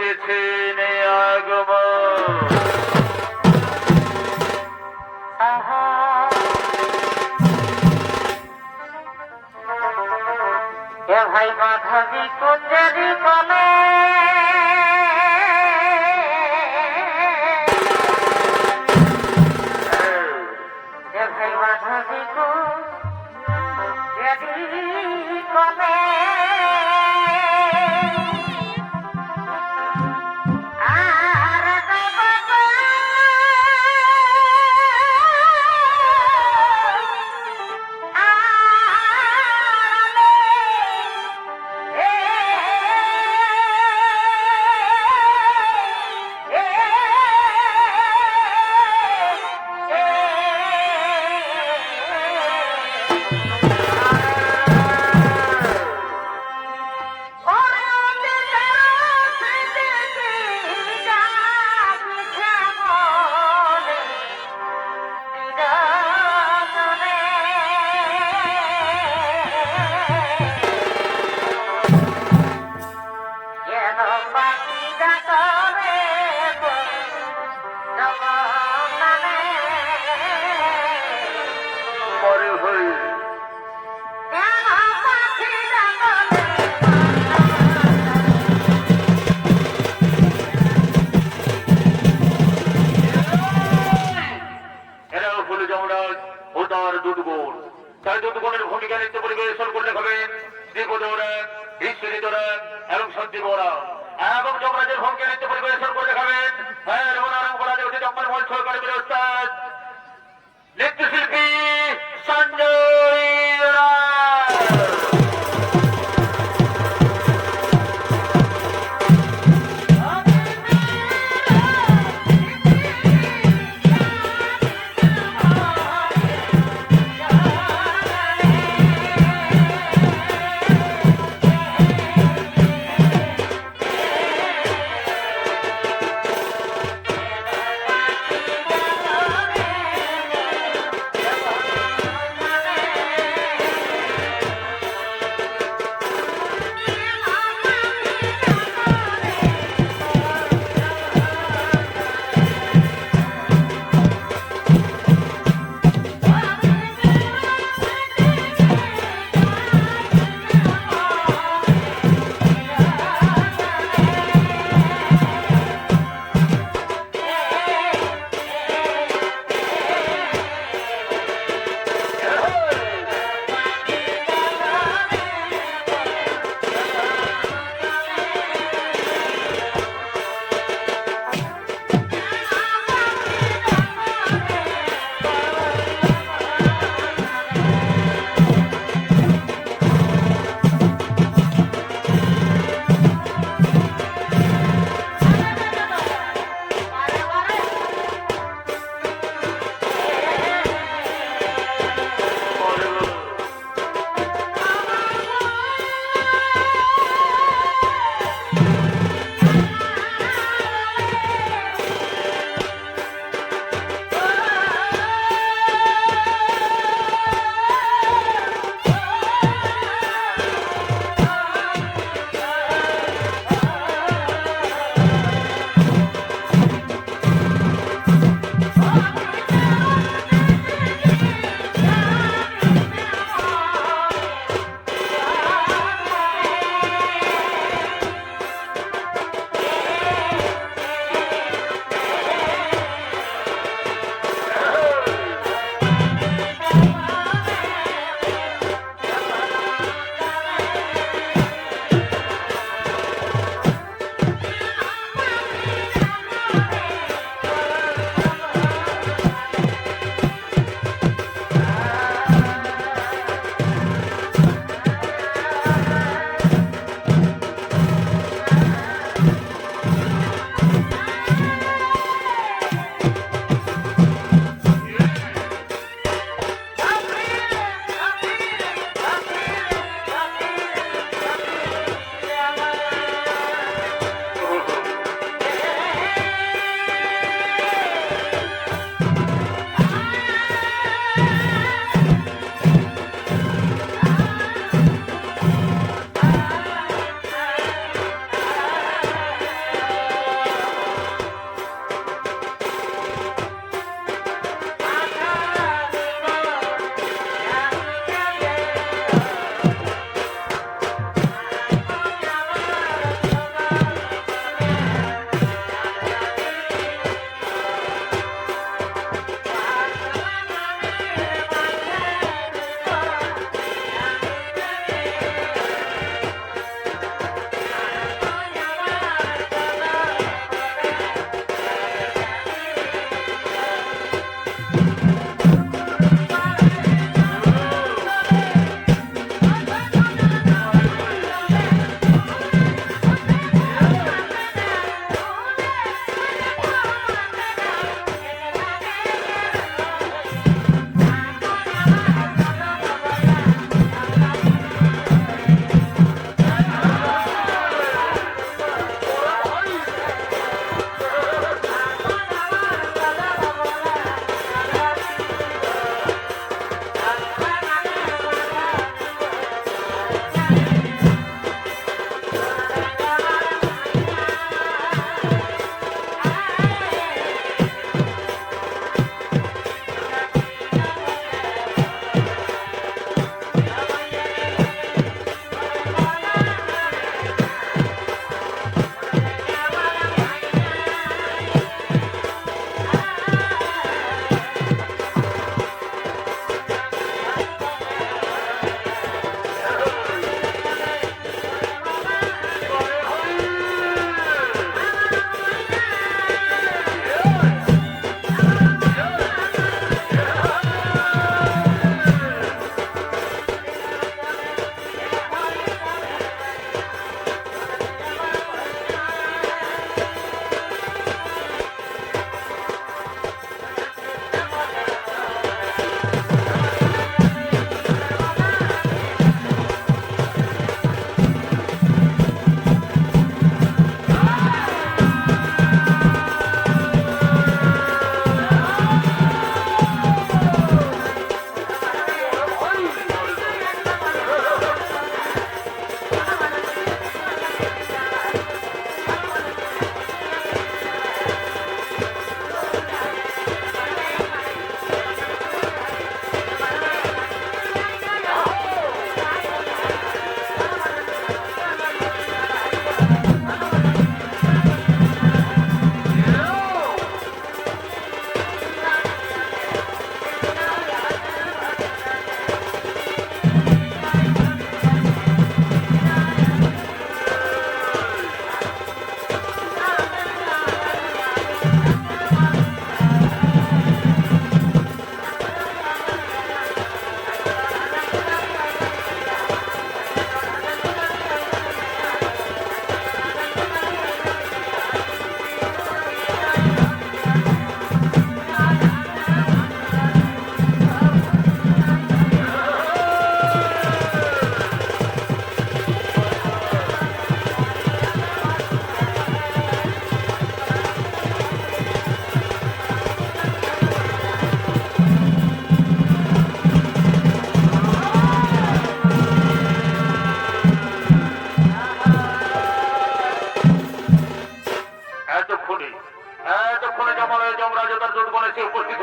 করিতেছেন আগমন। এ ভাই মাধবী কুঞ্জরি কলে এ ভাই মাধবী কুঞ্জরি কলে পরে হই এরাও হল যমরাজ ও তার দুর্গুণ। তার দুর্গুণের ভূমিকা নৃত্য পরিবেশন করতে হবেন দীপদৌড়া, ঈশ্বরীদৌড়া এবং সঞ্জীবরা এবং যমরাজের ভূমিকা নৃত্য পরিবেশন করতে হবেন মঞ্চ সহকারী ওস্তাদ নৃত্যশিল্পী সঞ্জয় রায়।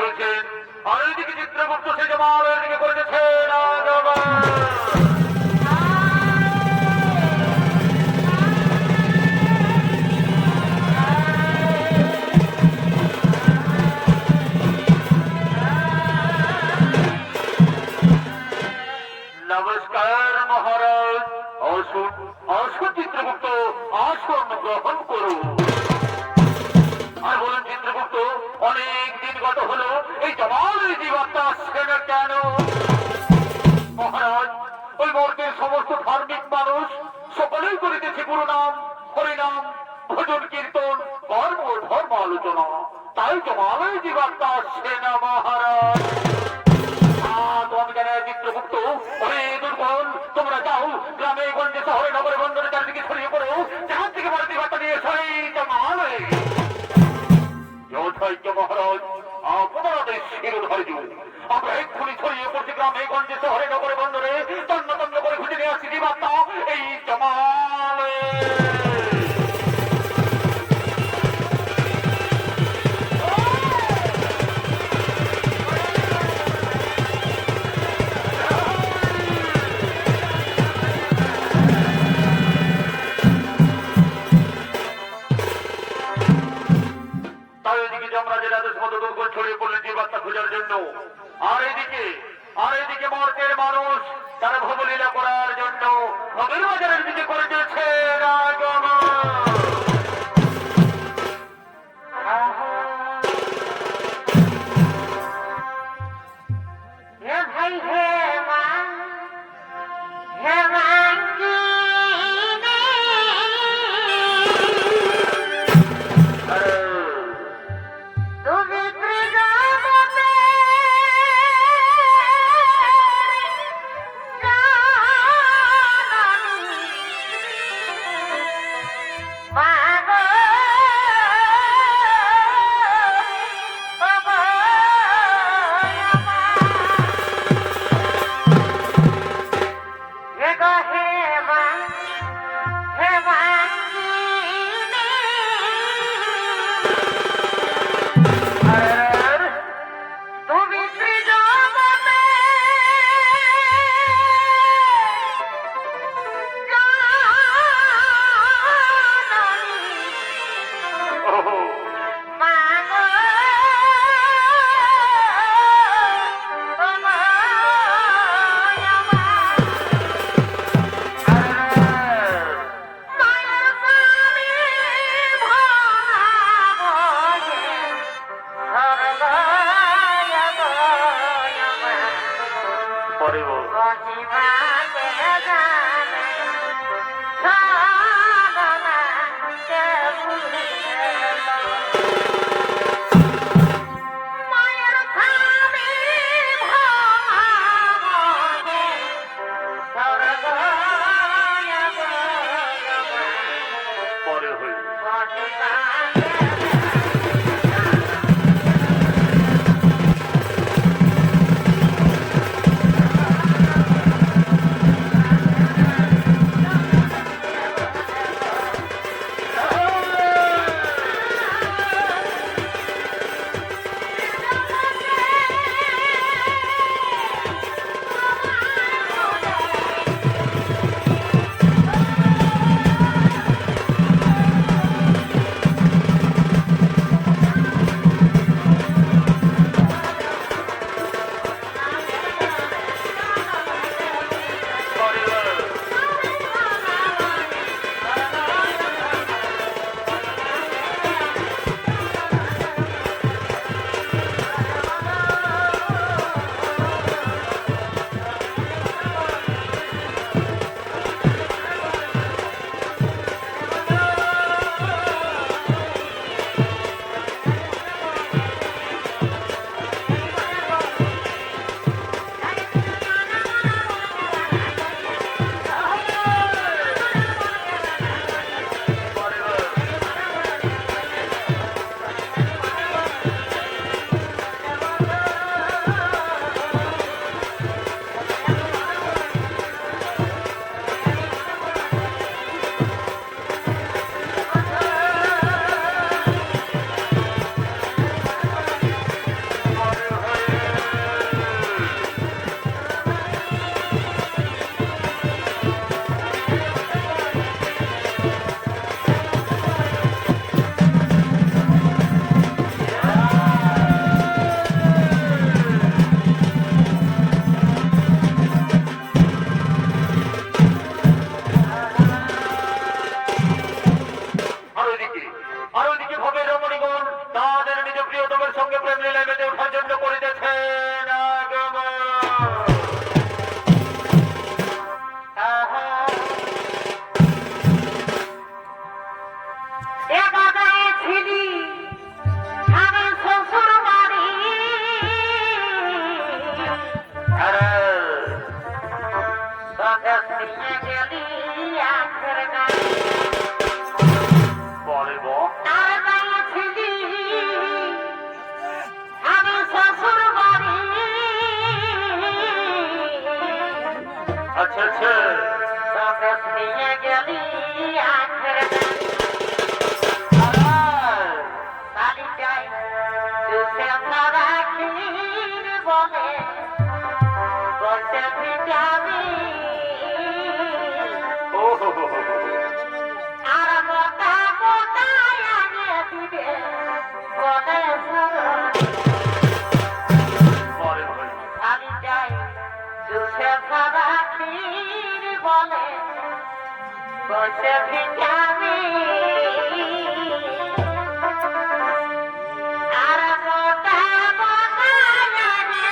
হয়েছেন, আর এইদিকে চিত্রগুপ্ত সে জমালের দিকে করেছেন আগমন। নমস্কার মহারাজ, আসুন আসুন চিত্রগুপ্ত, আসুন গ্রহণ করুন। আর বলুন চিত্রগুপ্ত, অনেক দিন গত হলো, এই জমালের জীবাত্মা আসছে না কেন? মহারাজ, ওই মর্তের সমস্ত ধার্মিক মানুষ সকলেই করিতেছে গুরু নাম, হরিনাম, ভজন কীর্তন, কর্ম ধর্ম আলোচনা, তাই জমালের জীবাত্মা আসছে না মহারাজ। তোমাকে জানে চিত্রগুপ্ত, ওরে দুর্বল, তোমরা যাও গ্রামে গঞ্জে শহরে নগরে বন্দরে চারিদিকে ছড়িয়ে পড়ো, যেখান থেকে ভারতীয় বার্তা নিয়ে সেই জমালে। যথার্থ মহারাজ, আপনাদের শিরোধার্য, আমরা এক্ষুনি ছড়িয়ে পড়ছি গ্রামে গঞ্জে শহরে নগরে বন্দরে, তন্ন তন্ন করে খুঁজে নিয়ে আসছি জীবাত্মা এই জমালে। ছড়িয়ে পড়লেন জীবাত্মা খোঁজার জন্য, আর এদিকে মর্তের মানুষ তারা ভবলীলা করার জন্য ভবের বাজারের দিকে করে দিয়েছে আগমন। হে ভাই হে মা, হে মাঙ্গি তুমি ত্রিজগতে আরে স্বদেশ নিয়ে গেলি আখের গায়ে বলে বো তার গায়ে ছিলি আমি শ্বশুর বাড়ি আচ্ছা আচ্ছা স্বদেশ নিয়ে গেলি আখের গায়ে কালিটাই চুষে সারা ক্ষীর বলে বসে ভিটামি ও হো হো হো হো। আর মোটা মোটা আগে দিবে বলে বলে ভাই কালিটাই চুষে সারা ক্ষীর বলে বসে ভিটামি আর মোটা মোটা আগে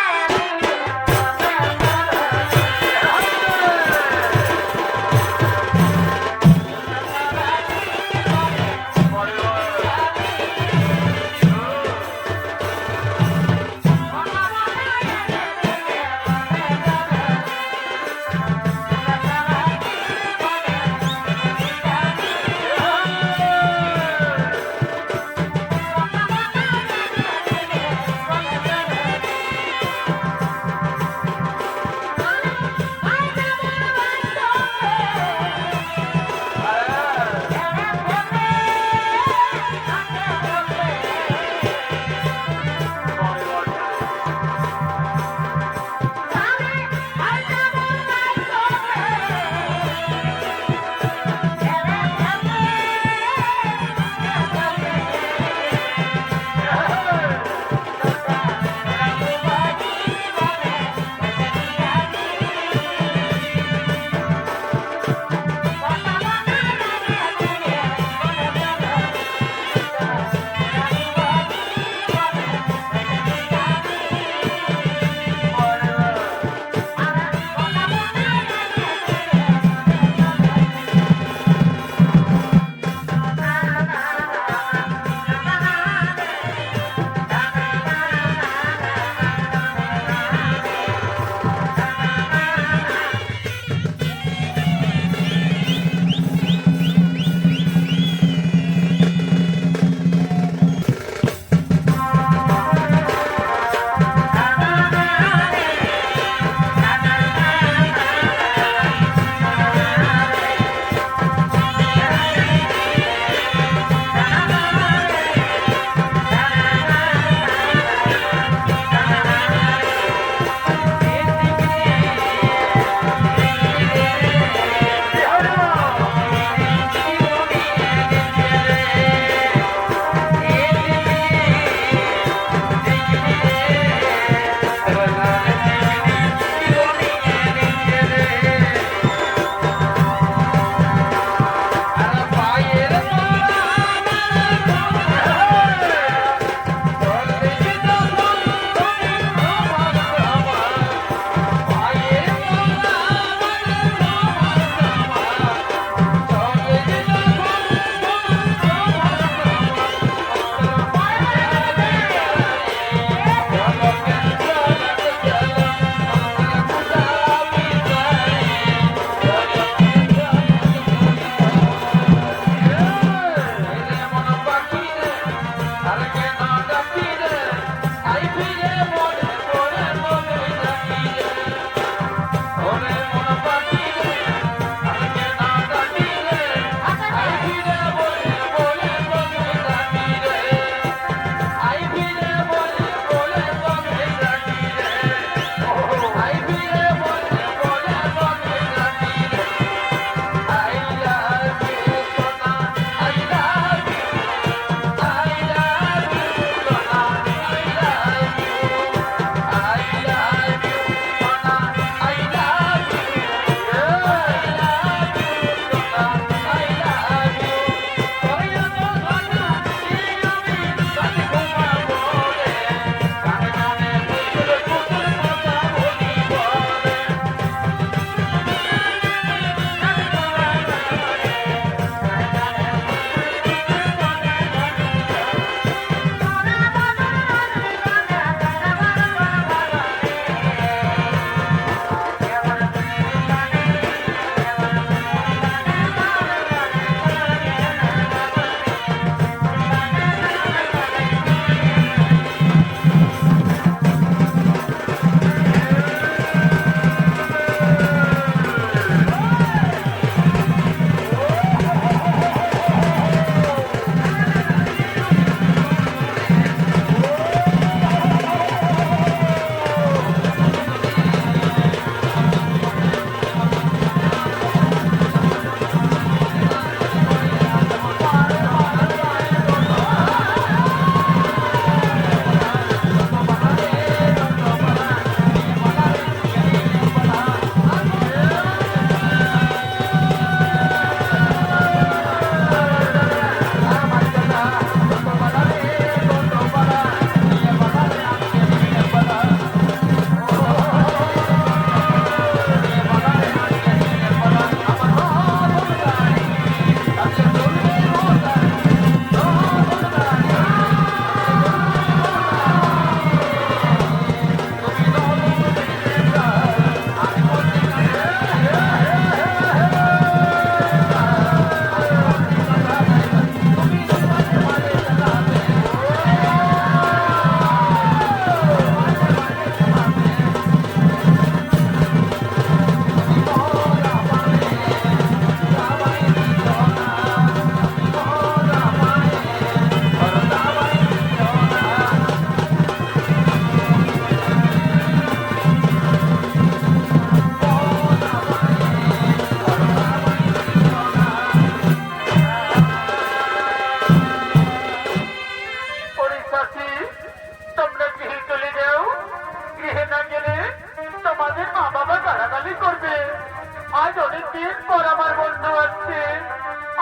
অনেকদিন পর আমার বন্ধু আসছে,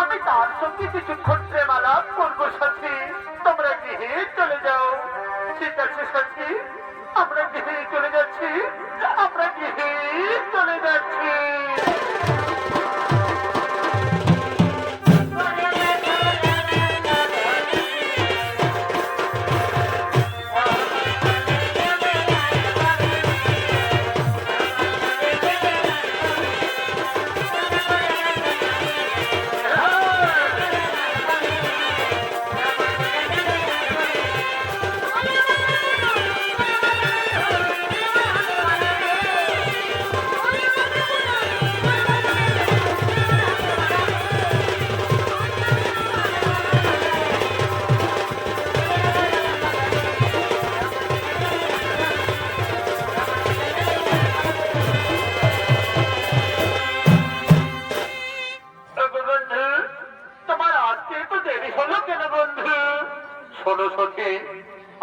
আমি তার সঙ্গে কিছুক্ষণ প্রেমালাপ করবো সাথী। তোমরা গৃহে চলে যাও। ঠিক আছে সাথী, আমরা গৃহে চলে যাচ্ছি, আমরা গৃহে চলে যাচ্ছি। বন্ধু, তোমার আসতে তো দেরি হলো কেন বন্ধু? শোনো সখী,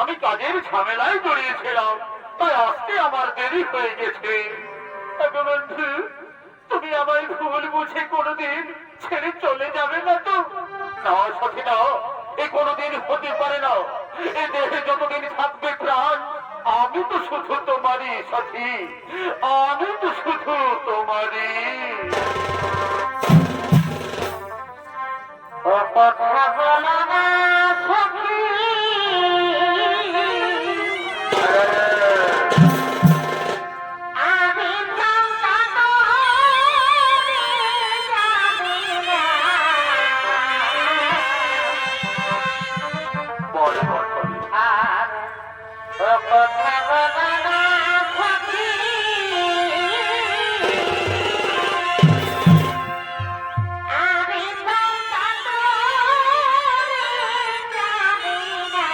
আমি কাজের ঝামেলায় জড়িয়েছিলাম, তাই আসতে আমার দেরি হয়ে গেছে। বন্ধু, তুমি আমায় ভুল বুঝে কোনোদিন ছেড়ে চলে যাবে না তো? না সখী না, এ কোনোদিন হতে পারে না। এ দেহে যতদিন থাকবে প্রাণ, আমি তো শুধু তোমারই সাথী, আমি তো শুধু তোমারই। ও কথা বলো না সখী, আমি চম্পা তোরে যাবি না। বল বল বল। আর ও কথা বলো না সখী, আমি চম্পা তোরে যাবি না।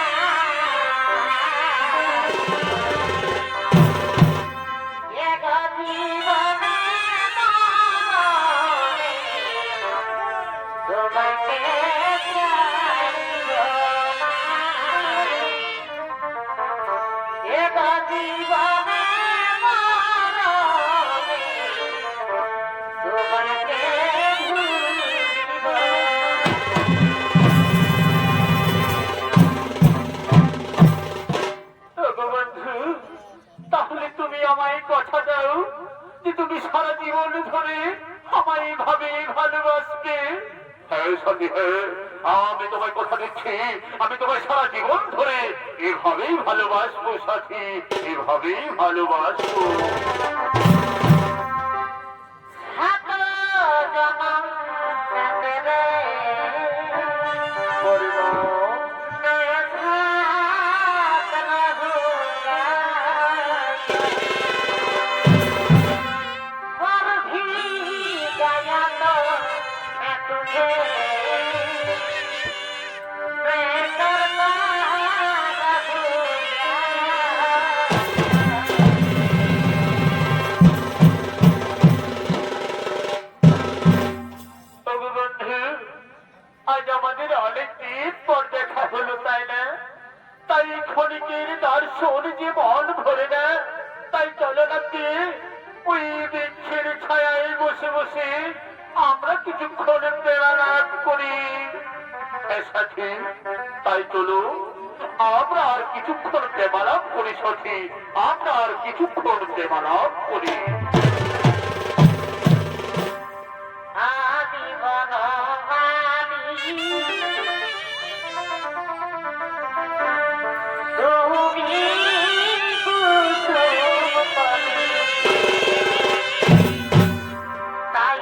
এগো জীবনে মরণে তোমাকে ছাড়িব না। এগো জীবনে মরণে তোমাকে ভুলিব না। বন্ধু, তাহলে তুমি আমায় কথা দাও যে তুমি সারা জীবন ধরে আমায় এভাবে ভালোবাসবে। হ্যাঁ সত্যি, হ্যাঁ, আমি তোমায় কথা দিচ্ছি, আমি তোমায় সারা জীবন ধরে এভাবেই ভালোবাসবো সাথী, এভাবেই ভালোবাসবো। সাত জনম নেবে সাত রহুরা पर भी गया तो मैं तुझे मैं करता তবু বন্ধু, আজ আমাদের অনেকদিন পর দেখা হলো তাই না? তাই ক্ষণিকের দর্শন যে মন ভরে না, তাই চলো না কে ওই বৃক্ষের ছায়ায় বসে বসে আমরা কিছুক্ষণ প্রেমালাপ করি। হ্যাঁ সাথী, তাই চলো আমরা আর কিছুক্ষণ প্রেমালাপ করি সাথী, আমরা আর কিছুক্ষণ প্রেমালাপ করি। आदि बनवानी তুমি কুসুম কলি তাই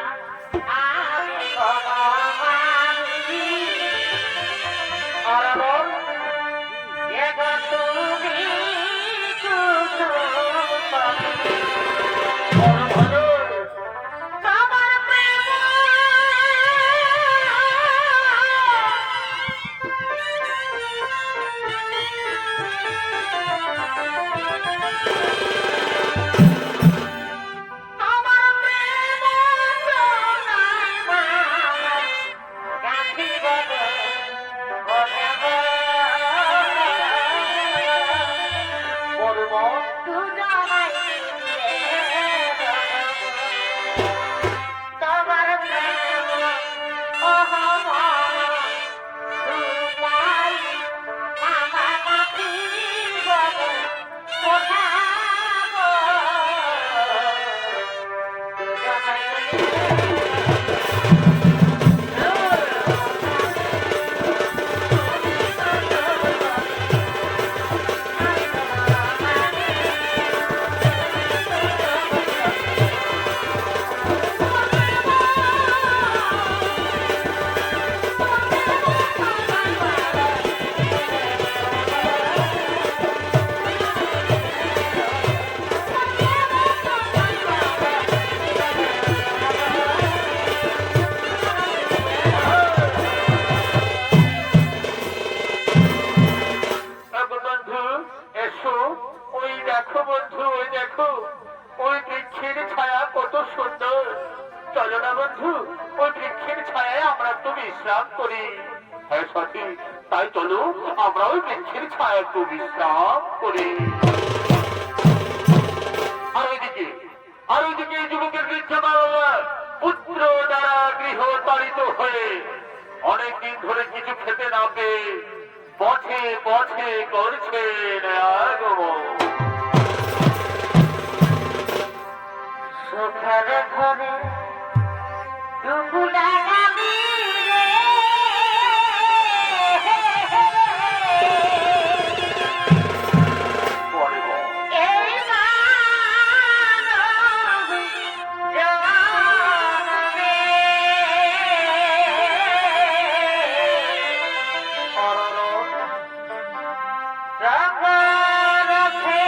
আদি বনবানী অরবর এগো তুমি কুসুম কলি তোমার প্রেম তোমার প্রেম প্রণয় গান্ধী বলে দুজনাই তোমার দেখো বন্ধু, ওই দেখো ওই বৃক্ষের ছায়া কত সুন্দর। চলো না বন্ধু, ওই বৃক্ষের ছায়ায় আমরা একটু বিশ্রাম করি। হ্যাঁ সাথী, তাই চলো আমরা ওই বৃক্ষের ছায়া একটু বিশ্রাম করি। আর ওইদিকে এই যুবকের বৃদ্ধ বাবা পুত্র দ্বারা গৃহ তাড়িত হয়ে অনেকদিন ধরে কিছু খেতে না পেয়ে পথে পথে করছেন আগমন। সুখের ঘরে দুপুরা গাবি রে পরে বল। এই মানব জনমে রঘুরথে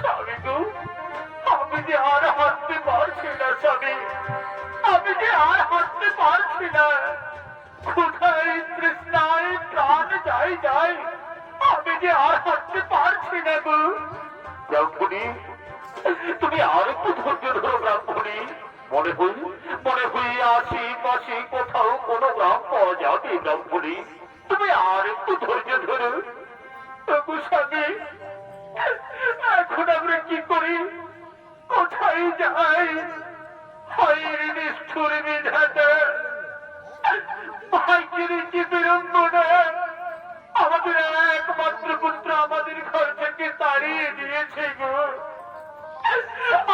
স্বামী গো, আমি যে আর হাঁটতে পারছি না স্বামী, আমি যে আর হাঁটতে পারছি না। কোথায় তৃষ্ণায় প্রাণ যাই যাই, আমি যে আর হাঁটতে পারছি না গো। ব্রাহ্মণী, তুমি আর একটু ধৈর্য ধরো ব্রাহ্মণী। মনে হই আশেপাশে কোথাও কোনো গ্রাম পাওয়া যাবে ব্রাহ্মণী। তুমি আর একটু ধৈর্য ধরো। তবু স্বামী, এখন আমরা কি করি, কোথায় যাই? হয় নিষ্ঠুর বিধাতা, ভাগ্যের কি বিড়ম্বনা। আমাদের একমাত্র পুত্র আমাদের ঘর থেকে তাড়িয়ে দিয়েছে গো।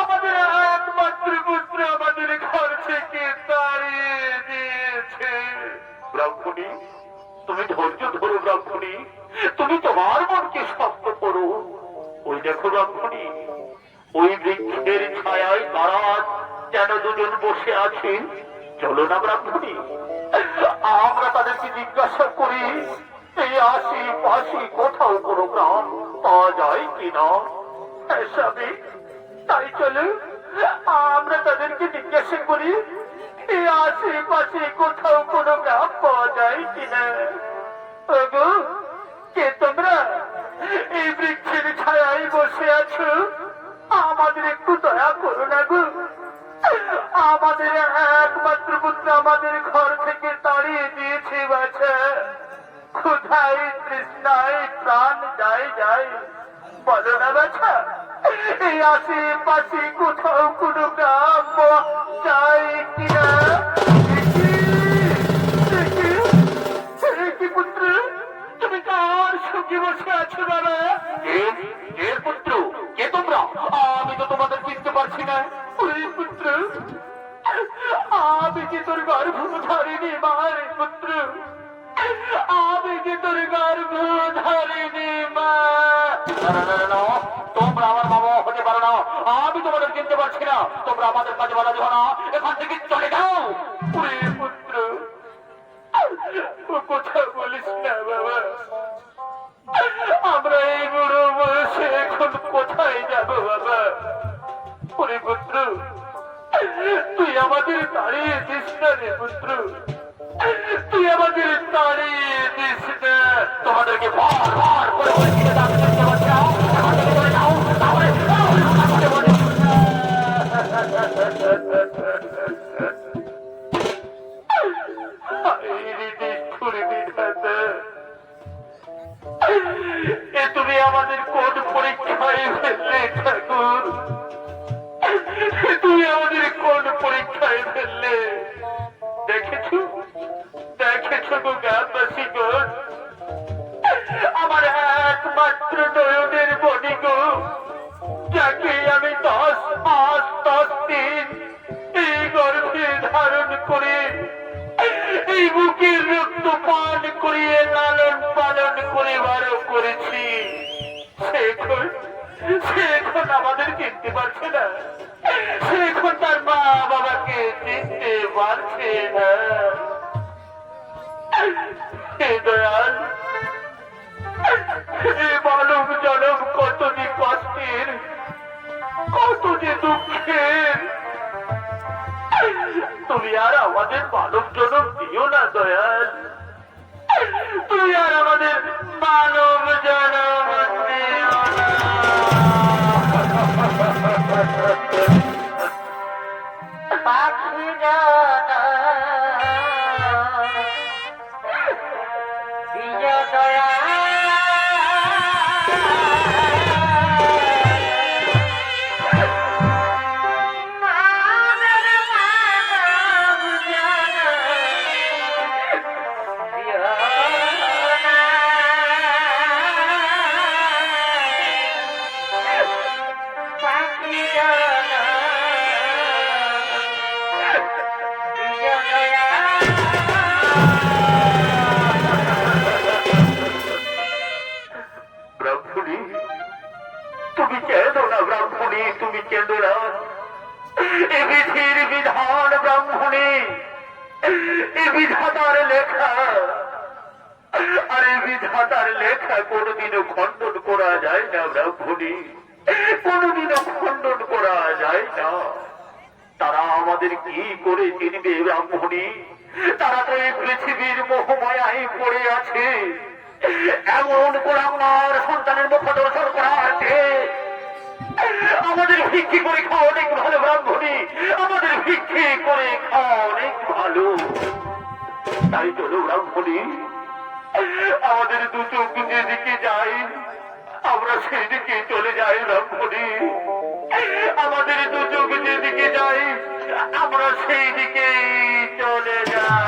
আমাদের একমাত্র পুত্র আমাদের ঘর থেকে তাড়িয়ে দিয়েছে। ব্রাহ্মণী, তুমি ধৈর্য ধরো ব্রাহ্মণী, তুমি তোমার মনকে শক্ত করো। ওই দেখো ব্রাহ্মণী, ওই বৃক্ষের ছায়ায় তারা যেন দুজন বসে আছেন। চলো না ব্রাহ্মণী, আমরা তাদেরকে জিজ্ঞাসা করি এই আশেপাশে কোথাও কোনো গ্রাম পাওয়া যায় কিনা। হ্যাঁ স্বামী, তাই চলো আমরা তাদেরকে জিজ্ঞাসা করি এই আশেপাশে কোথাও কোনো গ্রাম পাওয়া যায় কিনা। ওগো, কে তোমরা এই বৃক্ষের ছায়ায় বসে আছো? আমাদের একটু দয়া করো না গো। আমাদের একমাত্র পুত্র আমাদের ঘর থেকে তাড়িয়ে দিয়েছে বাছা। ক্ষুধায় তৃষ্ণায় প্রাণ যায় যায়, বলো না বাছা এই আশেপাশে কোথাও কোনো গ্রাম পাওয়া যায় কিনা। কি পুত্র, তুমি কার সঙ্গে বসে আছো বাবা? কে পুত্র, কে তোমরা? আমি তো তোমাদের চিনতে পারছি না। ওরে পুত্র, আমি কি তোর গর্ভধারিণী মার পুত্র? আমি কি তোর গর্ভধারিণী মা? তোমরা আমার বাবা হতে পারো না, আমি তোমাদের চিনতে পারছি না। তোমরা আমাদের কাছে বাধা দিও না, এখান থেকে চলে যাও। ওরে পুত্র, ও কথা বলিস না বাবা। আমরা এই বুড়ো বয়সে এখন কোথায় যাব বাবা? ওরে পুত্র, তুই আমাদের তাড়িয়ে দিস না রে পুত্র, তুই আমাদের তাড়িয়ে দিস না। তোমাদেরকে বারবার করে বলছি আমাদের কোন পরীক্ষায় ফেললে ঠাকুর? তুমি আমাদের কোন পরীক্ষায় ফেললে? দেখেছো দেখেছো গো গ্রামবাসী গো, আমার একমাত্র নয়নের বনি গো, যাকে আমি 10 মাস 10 দিন এই গর্ভে ধারণ করে এই বুকের রক্ত পান করিয়ে লালন পালন করে বড় করেছি, সে এখন আমাদের চিনতে পারছে না, সে এখন তার মা বাবাকে চিনতে পারছে না। হে দয়াল, এই মানব জনম কত যে কষ্টের, কত যে দুঃখের, তুমি আর আমাদের মানব জনম দিও না দয়াল, তুমি আর আমাদের মানব জনম দিও না। পাখি জানা প্রিয় দয়া ব্রাহ্মণী, তুমি কেঁদো না ব্রাহ্মণী, তুমি কেঁদো না। এ বিধির বিধান ব্রাহ্মণী, এ বিধাতার লেখা, আর এই বিধাতার লেখা কোনদিনও খণ্ডন করা যায় না ব্রাহ্মণী, কোনদিনও খণ্ডন করা যায় না। তারা আমাদের কি করে চিনবে ব্রাহ্মণী? তারা তো এই পৃথিবীর মোহমায়ায় পড়ে আছে, এমন কোরআনার সন্তানের মুখ দর্শন করা আছে। আমাদের ভিক্ষি করে খাওয়া অনেক ভালো ব্রাহ্মণী, আমাদের ভিক্ষি করে খাওয়া অনেক ভালো। তাই চলো ব্রাহ্মণী, আমাদের দু চোখ যেদিকে যাই আমরা সেই দিকে চলে যাই ব্রাহ্মণী, আমাদের দু চোখ যেদিকে যাই আমরা সেই দিকে চলে যাই।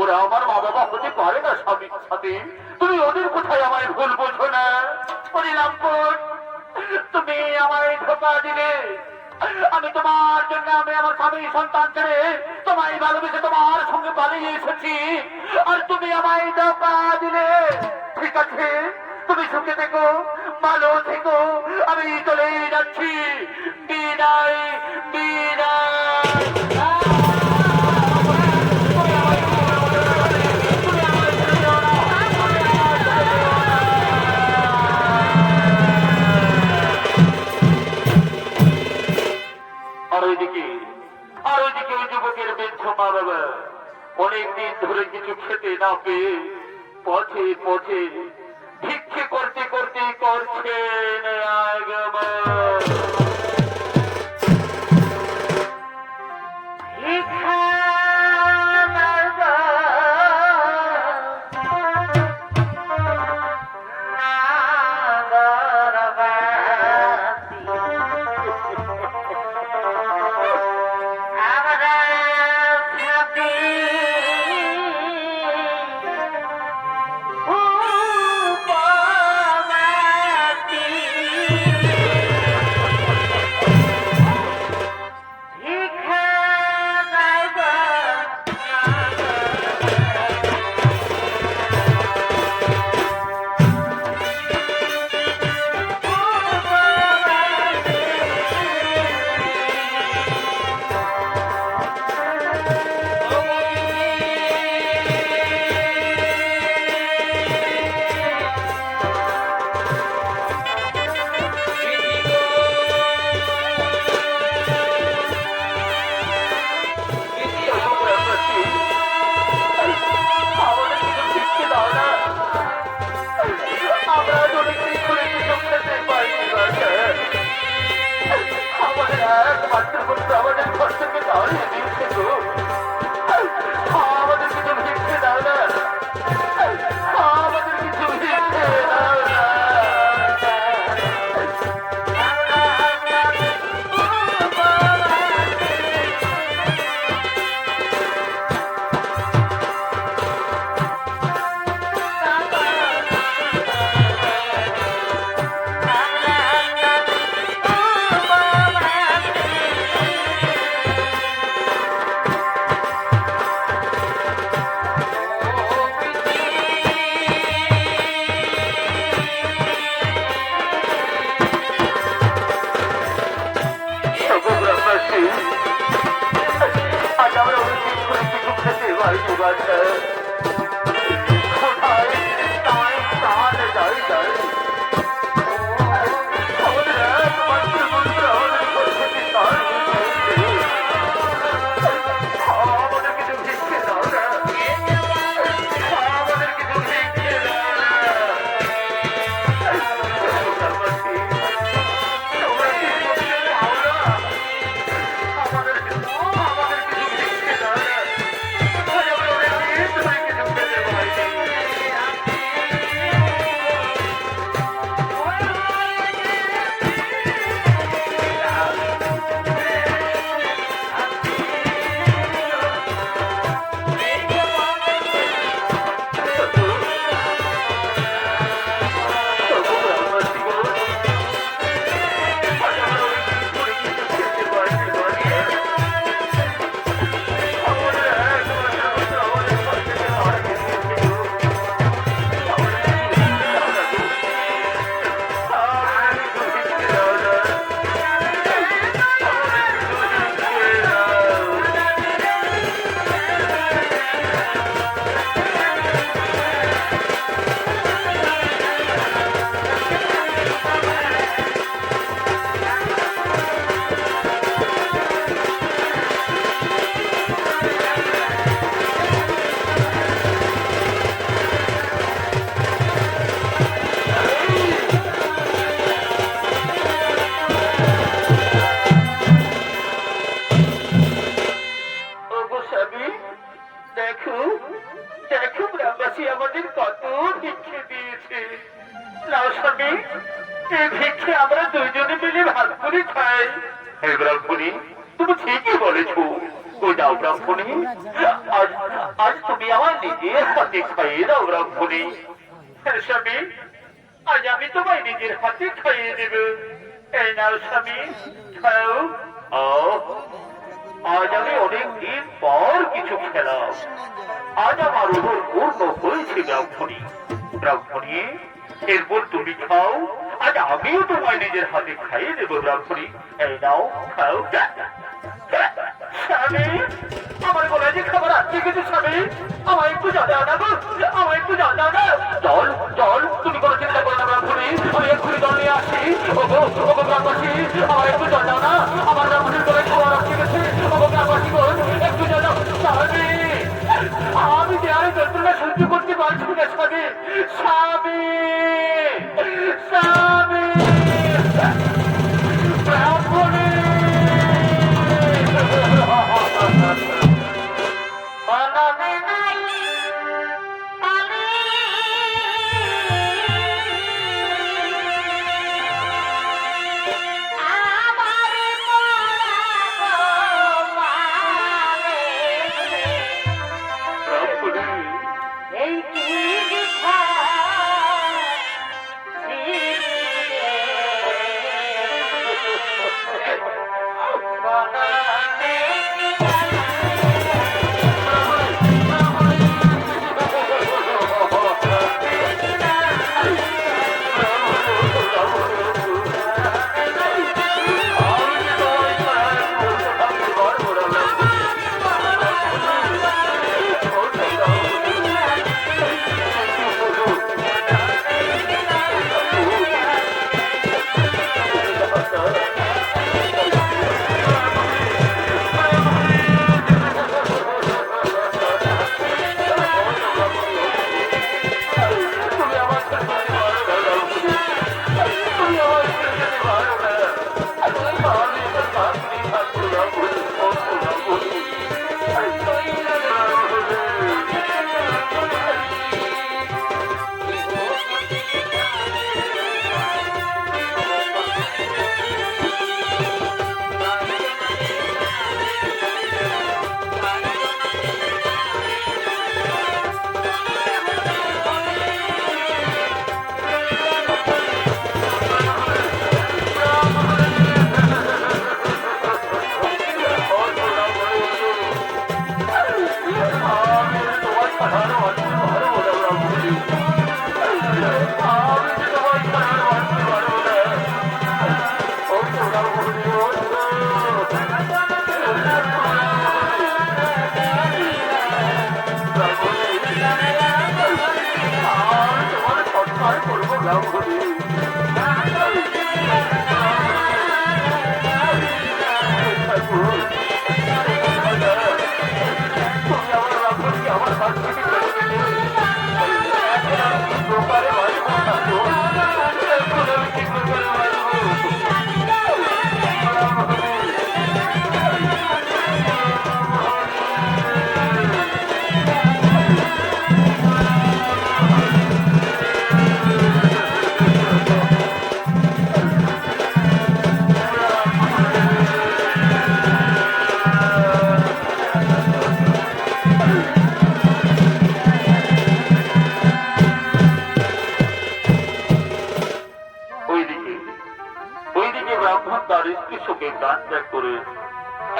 ওরা আমার মা বাবা হতে পারে না স্বামীর সাথে, তুমি ওদের কোথায় আমায় ভুল বোঝো না। রামপুর, তুমি আমায় ধোকা দিলে, আমি তোমার জন্য আমি আমার স্বামী সন্তান ছেড়ে তোমায় ভালোবেসে তোমার সঙ্গে পালিয়ে এসেছি, আর তুমি আমায় ধোকা দিলে। ঠিক আছে, তুমি সুখে থেকো, ভালো থেকো, আমি চলে যাচ্ছি। বিদায় বিদায়। আর ওইদিকে ওই যুবকের বৃদ্ধ মা বাবা অনেকদিন ধরে কিছু খেতে না পেয়ে পথে পথে ভিক্ষে করতে করতে করছেন আগমন। বাচ্চা কোথায় তাই তাহলে যাই যাই আমাদের একমাত্র বন্ধু আমাদের পরিস্থিতি তার আমাদের কিছু ভিক্ষে দাও না আমাদের কিছু ভিক্ষে দাও না তোমরা কি করতে পাও না আমাদের কিছু ভিক্ষে দাও না আজ আমরা অনেক দিন ধরে কিছু খেতে পাইনি দেখো দেখো গ্রামবাসী আমাদের কত ভিক্ষে দিয়েছে নাও স্বামী এই ভিক্ষে আমরা দুইজনে মিলে ভাগ করে খাই হে ব্রাহ্মণী তুমি ঠিকই বলেছো ওই দাও ব্রাহ্মণী আজ আজ তুমি আমার নিজের হাতে খাইয়ে দাও ব্রাহ্মণী হ্যাঁ স্বামী আজ আমি তোমায় নিজের হাতে খাইয়ে দেব এই নাও স্বামী খাও আজ আমি অনেক দিন পর কিছু খেলাম আজ আমার উপর পূর্ণ হয়েছে ব্রাহ্মণী ব্রাহ্মণী এরপর তুমি খাও আজ আমিও তোমায় নিজের হাতে খাইয়ে দেবো ব্রাহ্মণী এই নাও খাও স্বামী আমার গলায় যে খাবার আছে কিন্তু স্বামী আমার একটু জল দাও না গো আমার একটু জল দাও না জল জল তুমি কোনো চিন্তা করো না ব্রাহ্মণী আমি এক্ষুনি জল নিয়ে আসি ওগো ওগো গ্রামবাসী আমার একটু জল দাও না আমার ব্রাহ্মণীর গলায় খাবার আছে গেছে ওগো গ্রামবাসী গো একটু জল দাও স্বামী আমি যে আরে যন্ত্রণা সহ্য করতে পারছি না স্বামী স্বামী স্বামী ব্রাহ্মণী বলবে নাই কালি আমার এই কি ওইদিকে ব্রাহ্মণ তার স্ত্রীকে দান ত্যাগ করে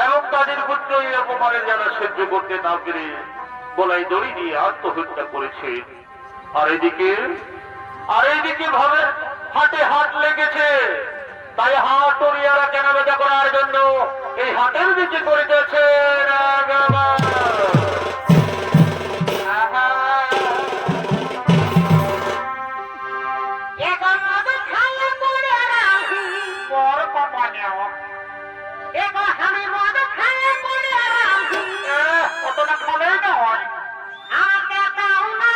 এবং তাদের পুত্র এই অপমানের যারা সহ্য করতে না পেরে গলায় দড়ি দিয়ে আত্মহত্যা করেছে। আর এইদিকে ভাবে হাটে হাট লেগেছে, তাই হাট ওরিয়ারা কেনা বেচা করার জন্য এই হাটের দিকে করিতেছে কতটা খালেই না হয় কথা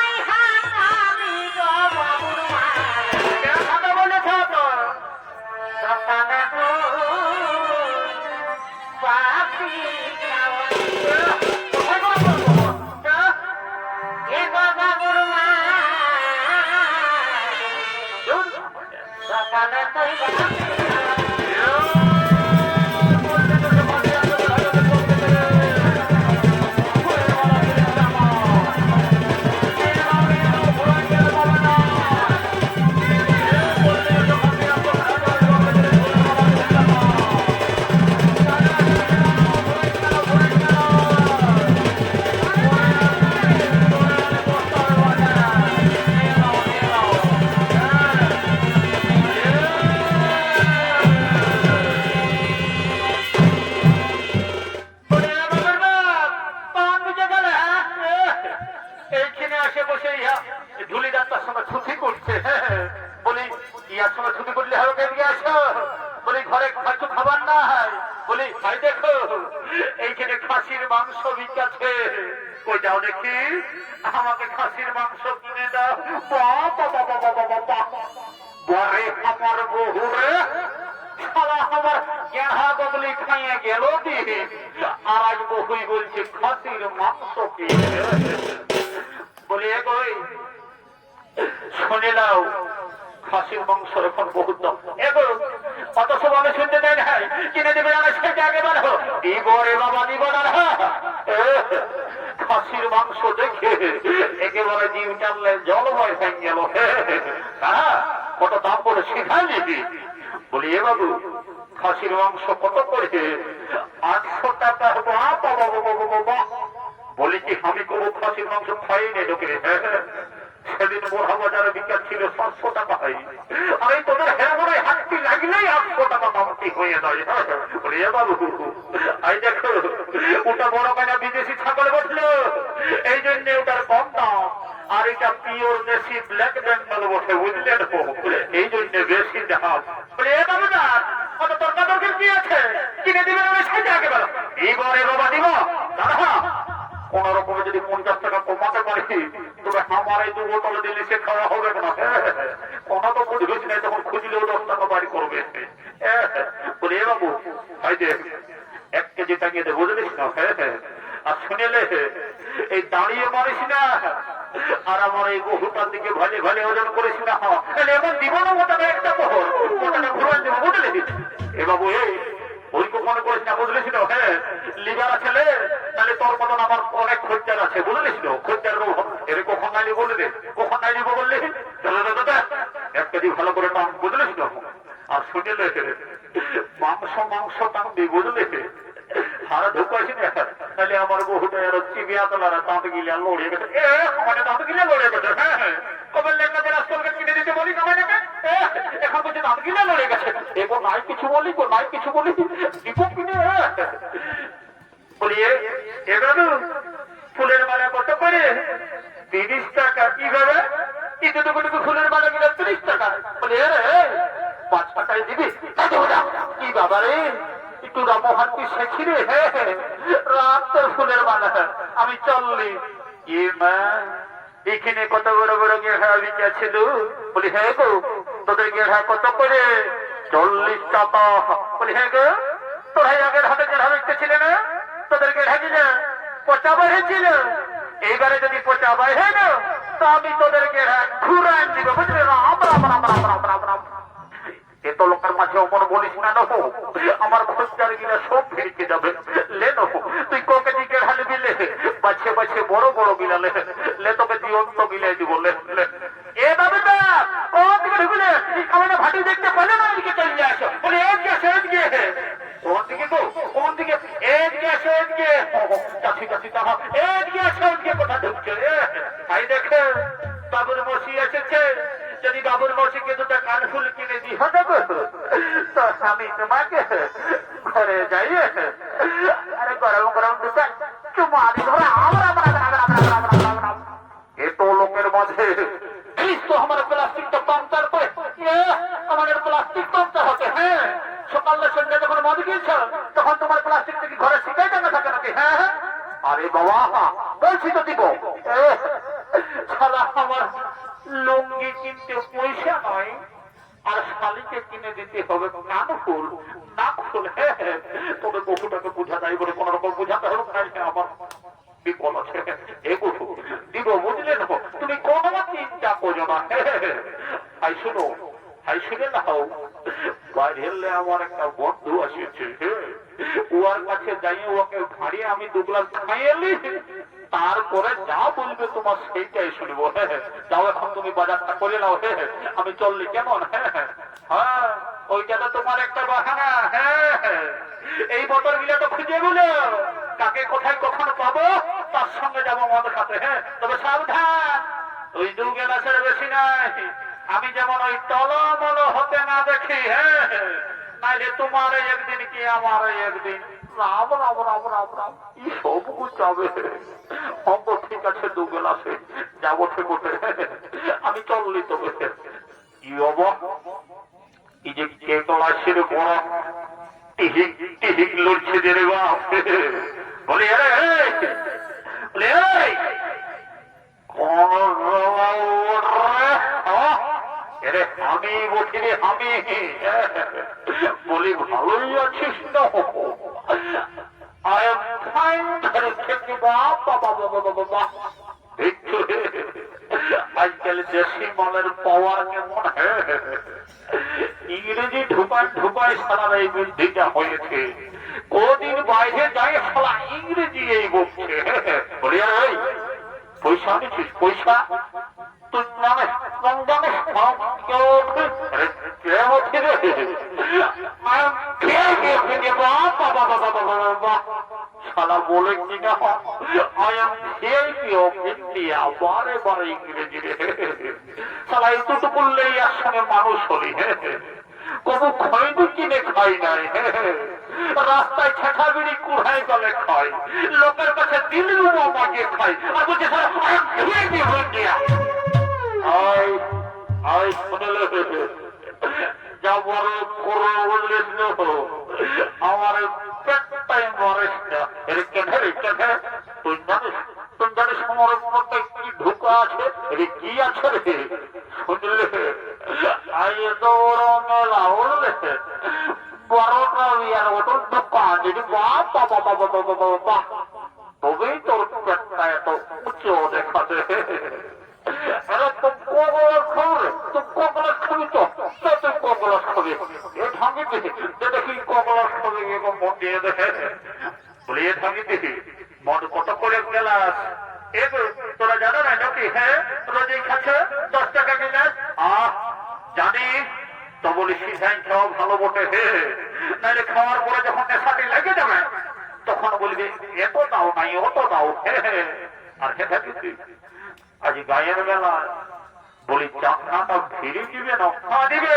বলেছ তো এইখানে খাসির মাংস বিকাছে, কই যাও দেখি আমাকে খাসির মাংস কিনে দাও। বরে আমার বহুরে আমার গেহা বদলি খাইয়ে গেল দিয়ে আর আজ বহুই বলছে খাসির মাংস কিনে। বলি কই শুনে নাও, খাসির মাংস এখন বহুত দাম। অত সব আমি শুনতে চাই না, কিনে দেবে না সেটা আগে বলো। দিব রে বাবা, দিব না। খাসির মাংস দেখে একেবারে জিম টানলে জলময় হয়ে গেল। হ্যাঁ, কত দাম করে শিখাই নিবি। বলি এ বাবু, খাসির মাংস কত করে? 800 টাকা। বলি কি আমি কোনো খাসির মাংস খাইনি লোকে। সেদিন মোড়া বাজারে বিকাশ ছিল 700 টাকা। আর এই তোদের হেমরে হাতটি লাগলেই 800 টাকা দামটি হয়ে যায়। বাবু এই দেখো, ওটা বড় কানা বিদেশি ছাগল বসলো, এই জন্য ওটার কম দাম। আর এটা পিওর দেশি ব্ল্যাক বেঙ্গল বসে, বুঝলেন, এই জন্য বেশি দাম। বাবু না কত তর্কা তর্কের কি আছে, কিনে দিবেন সেটা আগে বলো। এবারে বাবা দিব দাদা, কোন রকমে যদি 50 টাকা কমাতে পারি তবে আমার এই 2 বোতল দিলে সে খাওয়া হবে না। কোন তো বুঝবিস না, তখন খুঁজলেও 10 টাকা বাড়ি করবে। বলে এ বাবু ভাই যে 1 কেজি টাকিয়ে দে, বুঝলিস না। আর শুনেলে এই দাঁড়িয়ে মারিস না, আর আমার এই বহুটার দিকে ভালে ভালে ওজন করিস না। এবার দিব না মোটাটা একটা পহর, মোটাটা ঘুরান দেবো, বুঝলি। এ বাবু ওই মনে করিস না, বুঝলিস। হ্যাঁ, লিভার আছে তাহলে তোর মতন আমার অনেক খরচার আছে, বুঝলিস। খরচার এর কখন নাইলি বলে দে, কখন নাইলি বললি 1 কেজি ভালো করে টান, বুঝলিস। আর শুনেলে মাংস টানবি, বুঝলি। হারা ঢুকাইছি না, তাহলে আমার বহুটা আরো চিবিয়া তোলারা দাঁত গিলা লড়ে গেছে। মানে দাঁত গিলা লড়ে গেছে। হ্যাঁ, কবে লেখাতে রাস্তাকে কিনে দিতে বলি কামাইটাকে, এখন বলছে দাঁত গিলা লড়ে গেছে। এবার নাই কিছু বলি, নাই কিছু বলি, দিব কিনে। বলিয়ে এবার ফুলের মালা কত করে? 30 টাকা। কিভাবে? ইতে টুকু ফুলের মালা কিনা 30 টাকা। বলি রে 5 টাকায় দিবি? কি বাবা রে, একটু রামহান্তি শেখি রে। রাত তোর ফুলের মালা, আমি চললি। এ মা, এখানে কত বড় বড় গেড়া বিকেছিল। বলি হ্যাঁ গো, তোদের গেড়া কত করে? 40 টাকা। বলি হ্যাঁ গো, তোরা আগের হাতে গেড়া বিকতেছিলে না? তোদের গেড়া কিনা পচা বেড়েছিল। এইবারে যদি পচা বাইরে না, তো আমি তোদের গেড়া ঘুরাই দিব, বুঝলি? রাম রাম রাম রাম রাম রাম রাম। এত লোকের মাঝে অমন বলিস না নহো, আমার খোঁজার গিলা সব ফিরকে যাবে। লে নহো, তুই কোকে দিকে ঢালবি লে, বাছে বাছে বড় বড় গিলা লে, লে তোকে জীবন্ত গিলাই দিব। লে লে এ বাবুটা ও দিকে ঢুকলে আমার ভাটি দেখতে পেলে না, দিকে চলে আসো। বলে এদিকে আসো, এদিকে। কোন দিকে গো? কোন দিকে? এদিকে আসো, এদিকে। কাছি কাছি তাহা এদিকে আসো, এদিকে কোথা ঢুকছে? তাই দেখে বাবুর মশি এসেছে। যদি বাবুর মশিকে দুটা কানফুল কিনে দিই দেবো, তো আমি তোমাকে ঘরে যাই আরে গরম গরম দুটা চুমা দিব। এত লোকের মাঝে তো আমার প্লাস্টিকটা পাংচার করে, আমাদের প্লাস্টিক পাংচার হচ্ছে। হ্যাঁ, সকালে সন্ধ্যা যখন মদ গিয়েছ, তখন তোমার প্লাস্টিক থেকে ঘরে শিখাই জানা থাকে নাকি? হ্যাঁ, আরে বাবা বলছি তো দিব। শালা আমার লুঙ্গি কিনতে পয়সা নয়, আর শালিকে কিনে দিতে হবে কানফুল, নাকফুল। তবে বহুটাকে বোঝা যায় বলে কোন রকম বোঝাতে হবে না। আমার বিপদ আছে, এগুলো দিব, বুঝলে না? তুমি কোনো চিন্তা করো না। আই শুনো, আই শুনে নাও, বাইরে আমার একটা বন্ধু আসছে। ওর কাছে যাই, ওকে ভাড়িয়ে আমি 2 গ্লাস খাইয়ে, তারপরে যা বলবে তোমার সেইটাই শুনবো। যাও এখন তুমি বাজারটা করে নাও। আমি চললি কেমন? হ্যাঁ, ওইটা তো তোমার একটা বাহানা। হ্যাঁ, এই বোতল গুলো তো খুঁজে গুলো কাকে কোথায় কখন পাবো, তার সঙ্গে যাবো মদ খাতে। হ্যাঁ, তবে সাবধান, ওই 2 গ্লাসের বেশি নাই। আমি যেমন ওই টলমল হতে না দেখি। হ্যাঁ, নাইলে তোমার একদিন কি আমার একদিন। রাম রাম রাম রাম রাম, কি সব যাবে। ঠিক আছে, 2 গ্লাসে যাবো ঠিক ওঠে। আমি চললি তবে। কি হবো, এই যে কে তলাশের বড় টিহিক টিহিক লড়ছে যে রে বাপ। বলি আরে বলে আমি বলছি রে, আমি বলি ভালোই আছিস না? আজকাল দেশি মালের পাওয়ার কেমন। ইংরেজি ঢুকায় ঢুকায় সারা এই বুদ্ধিটা হয়েছে। কদিন বাইরে যায় সারা ইংরেজি এই বলছে। বলি আরে পয়সা নিচ্ছিস? পয়সা তুই জানিস শালা বলে কিনা I am VIP of India. বারে বারে ইংরেজি রে শালা, এতটুকু বললেই একসঙ্গে মানুষ হলি। কবু খৈনি কিনে খাই নাই, রাস্তায় ছেঁকা বিড়ি কুড়াই গলে খাই, লোকের কাছে দিল মাগিয়ে খাই, আর বলছে I am VIP of India. I শুনলে যা বড় করো বললেন আমার পেটটাই মরিস না। এর কেন রে কেন? তুই জানিস, তুই জানিস আমার মধ্যে কি ঢুকা আছে? রে কি আছে রে? শুনলে আই তো ওর মেলা উঠলে 12টা বিয়ার ওটুর দোকান যদি বাপ বাবা বাবা বাবা বাবা, তবেই তোর পেটটা এত উঁচু দেখাতে। আরে তুই কগলাস খাবে, তুই কগলাস খাবি তো তুই কগলাস খাবি। এ ভাঙি দেখি দেখি কগলাস খাবে মন দিয়ে দেখে। বলি এ ভাঙি দেখি মন কত করে গেলাস? তোরা জানো না নাকি? হ্যাঁ, রোজই খাচ্ছে 10 টাকা গেলাস। জানি তো বলি সিদ্ধাই খাওয়া ভালো বটে। নাহলে খাওয়ার পরে যখন নেশাটি লেগে যাবে তখন বলবি এত দাও নাই অত দাও। আর খেতে দিচ্ছি আজ গায়ের বেলা বলি চাকনাটা ফিরে দিবে না? হ্যাঁ দিবে,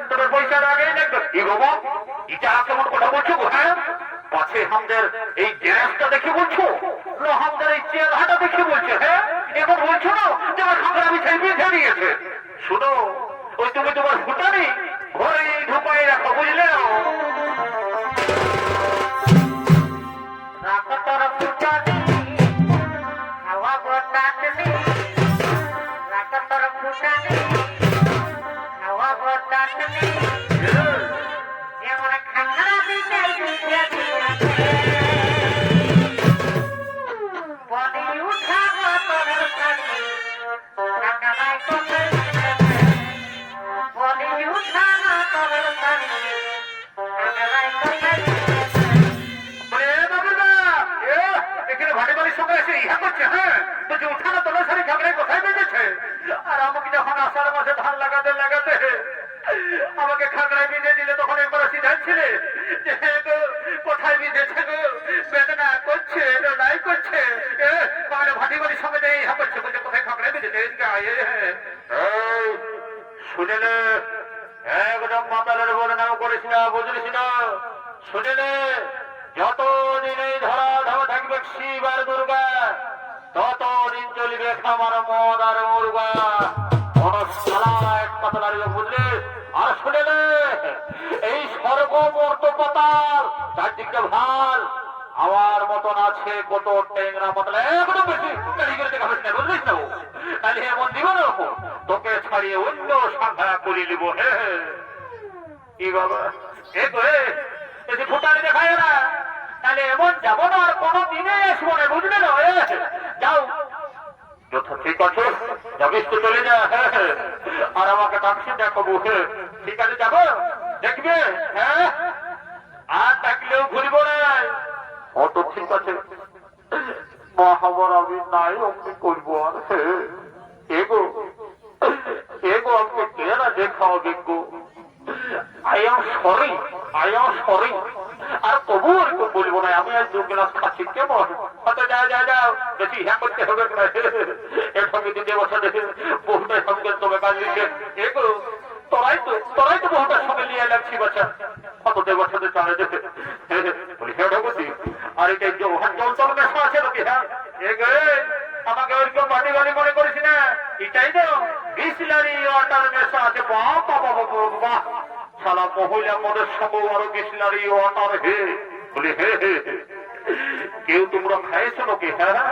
তবে পয়সার আগেই দেখবে। কি বাবা এটা কেমন কথা বলছো? হ্যাঁ, পাছে আমাদের এই গ্যাসটা দেখে বলছো না আমাদের এই চেহারাটা দেখে বলছে? হ্যাঁ, এখন বলছো না যে আমার খাবার আমি ছেড়ে দিয়েছে? শুনো, ওই তুমি তোমার ফুটানি ঘরে ঢুকাই রাখো, বুঝলে? রাখো তোর ফুটানি হাওয়া বতাসনি, রাখো তোর ফুটানি হাওয়া বতাসনি, যেমন খাখারা বিদায় দিতে দিয়েছে বলি উঠাবো তোর সানি, ঢাকায় কোথায় বলি উঠাবো তোর সানি, ঢাকায় কোথায় এখানে ভাটে বাড়ির সঙ্গে এসে ইহা করছে। হ্যাঁ, তো যে উঠানো তোলা সারি ঝগড়ায় কোথায় বেঁধেছে? আর আমাকে যখন আষাঢ় মাসে ধান লাগাতে লাগাতে আমাকে খাগড়ায় বিঁধে দিলে তখন একবার সিদ্ধাচ্ছিলে যে কোথায় বিঁধেছে গো, বেদনা করছে, লড়াই করছে। তাহলে ভাটি বাড়ির সঙ্গে যে ইহা করছে, বলছে কোথায় খাগড়ায় বিঁধেছে? শুনেলে একদম মাতালের বদনাম করিস না, বুঝলিস না? শুনেলে যতদিন এই ধরা থাকবে শিব আর দুর্গা, ততদিন চলবে খামার মদ আর মুরগা। কোন সালা এক কথা দাঁড়িয়ে, বুঝলি? আর শুনেলে এই স্বর্গ মর্ত পাতাল চারদিকে ভাল আমার মতন আছে কত টেংরা পাতলা, একদম বেশি গাড়ি করে দেখাবেন না, বুঝলিস না? তাহলে এমন দিব না তোকে ছাড়িয়ে অন্য সংখ্যা করে নিব। কি বাবা এসে ফুটানি দেখায় না, তাহলে এমন যাবো না, আর কোনো দিনে আসবো না, বুঝলে না? যাও, যথা ঠিক আছে, যাবিস তো চলে যা। আর আমাকে ডাকছি দেখাবো। ঠিক আছে, যাবো, দেখবে? হ্যাঁ, আর ডাকলেও ঘুরিব না। অত ঠিক আছে, মহাবর আমি নাই অমনি করবো। আর এগো এগো আমাকে কে না দেখাও বিজ্ঞ। I am sorry, আর তবু এরকম বলবো না। আমি আজ 2 গ্লাস খাচ্ছি, কেমন? হয়তো যাও বেশি হ্যাঁ করতে হবে না। এর সঙ্গে 2 বছর বহুটার সঙ্গে তবে কাজ দিচ্ছে। এগো তোরাই তো বহুটার সঙ্গে নিয়ে লাগছি বাচ্চা, কত 2 বছরের চালে দেবে। বলি হ্যাঁ ঢুকুছি, আর এটা জল মেশা আছে নাকি? হ্যাঁ, এগো আমাকে ওইরকম বাটি বাড়ি মনে করিস না, এটাই তো বিসলারি ওয়াটার মেশা আছে। বাহ, সালা মহিলা মদের সঙ্গে আরো বিসলারি ওয়াটার। বলি কেউ তোমরা খাইছো নাকি? হ্যাঁ,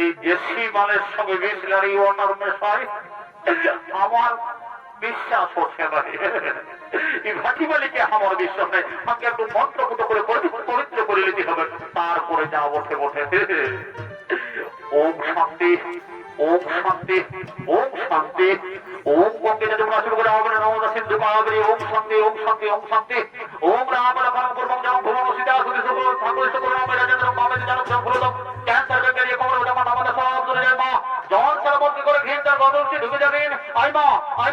এই দেশি মালের সঙ্গে বিসলারি ওয়াটার মেশাই আমার বিশ্বাস হচ্ছে না। এই ভাটি মালিকে আমার বিশ্বাস নেই। আমাকে একটু মন্ত্রপুত করে পবিত্র করে নিতে হবে, তারপরে যা ওঠে ওঠে। ওম শান্তি, ওম শান্তি, ওম শান্তি। ওম গঙ্গে তোমরা শুরু করে হবে না, নমঃ সিন্ধু কাবেরী। ওম শান্তি, ওম শান্তি, ওম শান্তি। ওম রাম রাম পূর্বং জানম ভুবন সীতা সুতি সুখ ঠাকুর করুন রাজেন্দ্র মামের জানম ফুলদম ক্যান্সার বেরিয়ে কবর ওটা আমাদের সব চলে যায়। মা জন সরবর্তী করে ঘিনটার বদলছি ঢুকে যাবেন। আই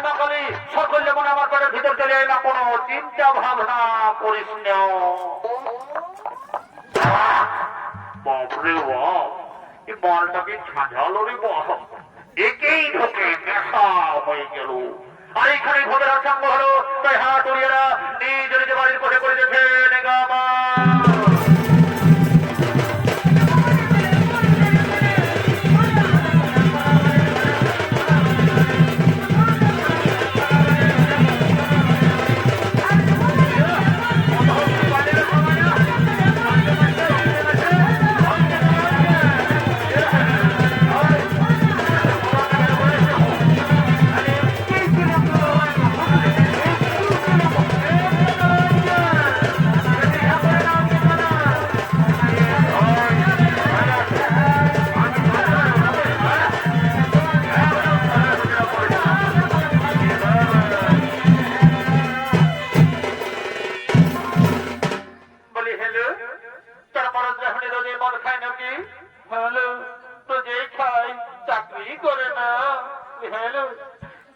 মা কালী সকল যেমন আমার পেটের ভিতর চলে যায় না, কোনো চিন্তা ভাবনা করিস না। বাপরে বাপ, এই মালটাকে ঝাঁঝালো রে বাপ, একেই ঢোকে নেশা হয়ে গেল। আর এইখানে ভোগের আসাঙ্গ হলো, তাই হাত উড়িয়েরা নিজ নিজ বাড়ির পথে করে যেতে নেগামা।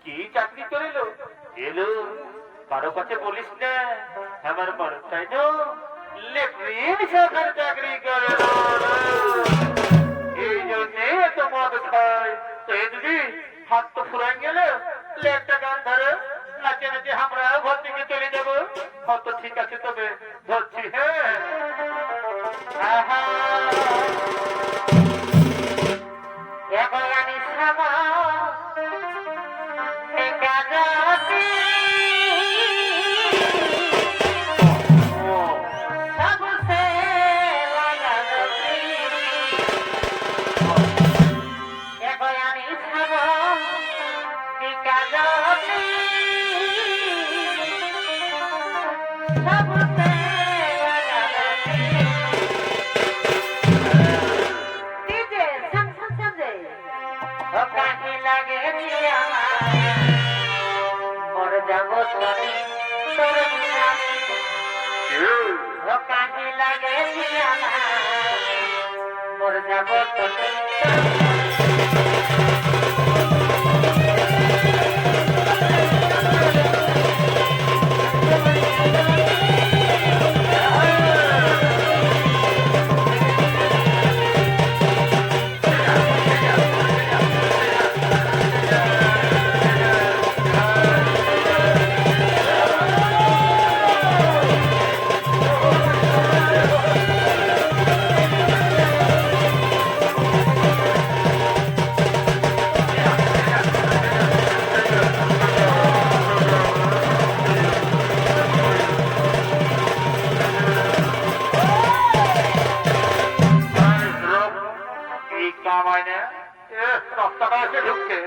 কি চাকরি করিল এলো কারো কাছে বলিস না, আমার বড় তাই না লেট্রিন শাখার চাকরি করে। এই জন্যে এত মদ খায়। তো এই দিদি হাত তো ফুরাই গেল, লেটটা গান ধরে নাচে নাচে আমরা ঘর থেকে চলে যাবো। হয়তো ঠিক আছে, তবে ধরছি। হ্যাঁ, এবার আমি কাহি লাগে মর যাব তোরে তোর কাহি লাগে মর যাব তোরে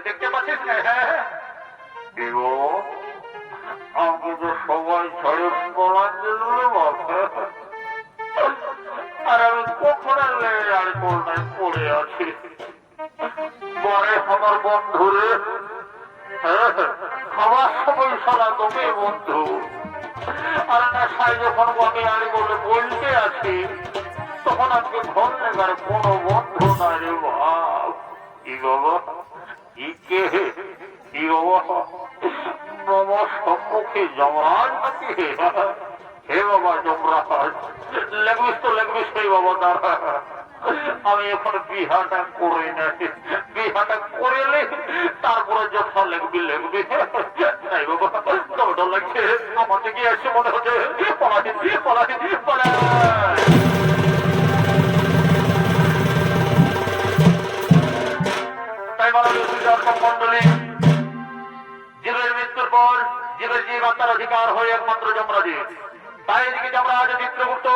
দেখতে পাচ্ছিস না? আমাকে তো সবাই ঝড়ে পড়ার জন্য আর আমি কখন আর করোনায় পড়ে আছি। পরে আমার বন্ধুরে খাবার সময় সারা তুমি বন্ধু আর নেশায় যখন আমি আড়ি বলে বলতে আছি তখন আজকে ঘর নেবার কোনো বন্ধু না রে বাপ। কি বাবা কে বাবা নম সম্মুখে যমরাজ নাকি? হে বাবা যমরাজ লেগবিস তো লেগবিস হে বাবা দাঁড়া। আমি এখন বিহাটা করে নাই, বিহাটা করেলে তারপরে যথা লেগবি লেগবি। তাই বাবা ডর লাগছে আমার দিকে এসে মনে হচ্ছে পলাহি পলাহি পলা। তাই মন্ডলী জীবের মৃত্যুর পর জীবের জীবাত্মার অধিকার হয়ে একমাত্র যমরাজের। তাই এদিকে যমরাজ চিত্রগুপ্ত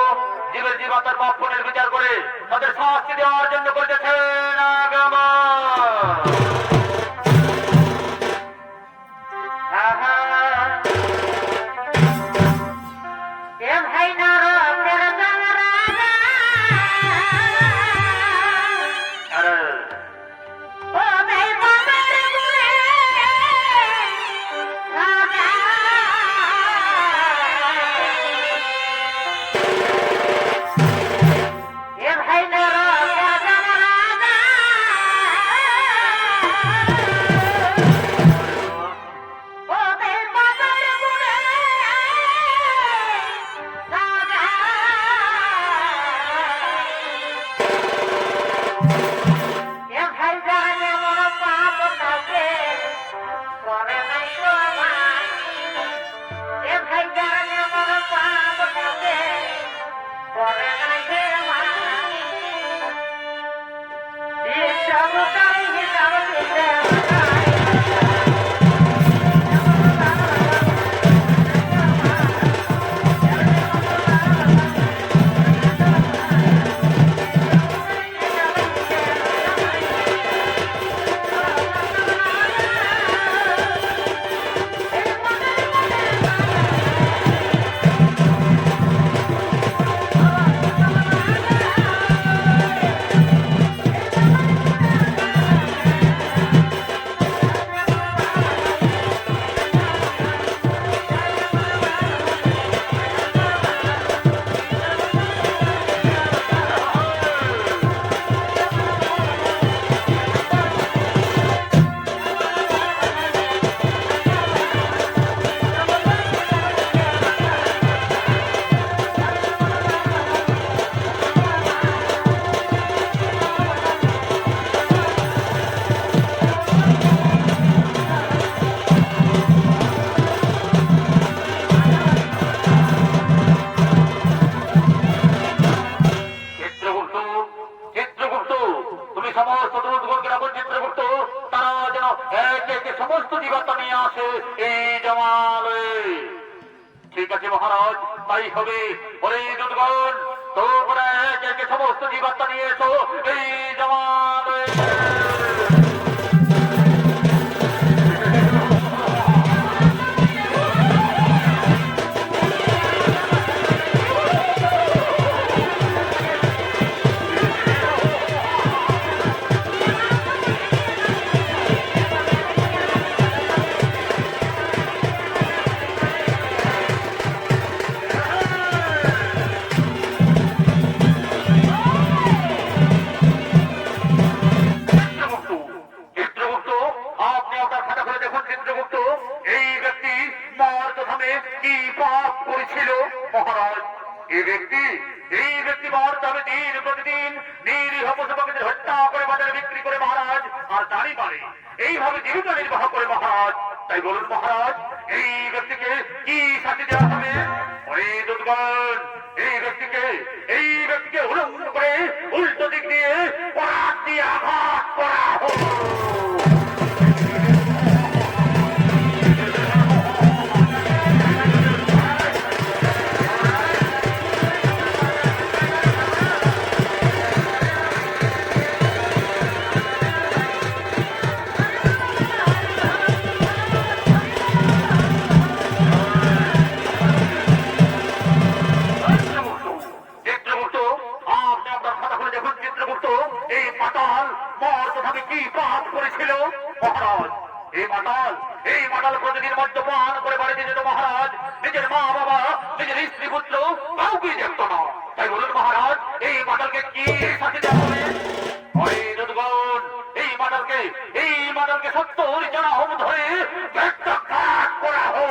জীবের জীবাত্মার পাপ পুণ্যের বিচার করে তাদের শাস্তি দেওয়ার জন্য করতেছেন আগমন। সমস্ত জীবাত্মা নিয়ে আসে এই জমালে। ঠিক আছে মহারাজ, তাই হবে। ওরে দুধগণ, তোমরা একে সমস্ত জীবাত্মা নিয়ে এসো এই জমালে। বিক্রি করে মহারাজ আর দাঁড়ি মারে, এইভাবে জীবিকা নির্বাহ করে মহারাজ। তাই বলুন মহারাজ, এই ব্যক্তিকে কি শাস্তি দেওয়া হবে? ওরে দুর্গণ, এই ব্যক্তিকে উলঙ্গ করে উল্টো দিক দিয়ে পরাত দিয়ে আঘাত করা হোক। এই মাতাল প্রতিদিন মদ্যপান করে বাড়িতে যেত মহারাজ, নিজের মা বাবা, নিজের স্ত্রী পুত্র কাউকে দেখতো না। তাই বলুন মহারাজ, এই মাতালকে কি শাস্তি দেওয়া হবে? এই মাতালকে 70 জনম ধরে বেত্রাঘাত করা হোক।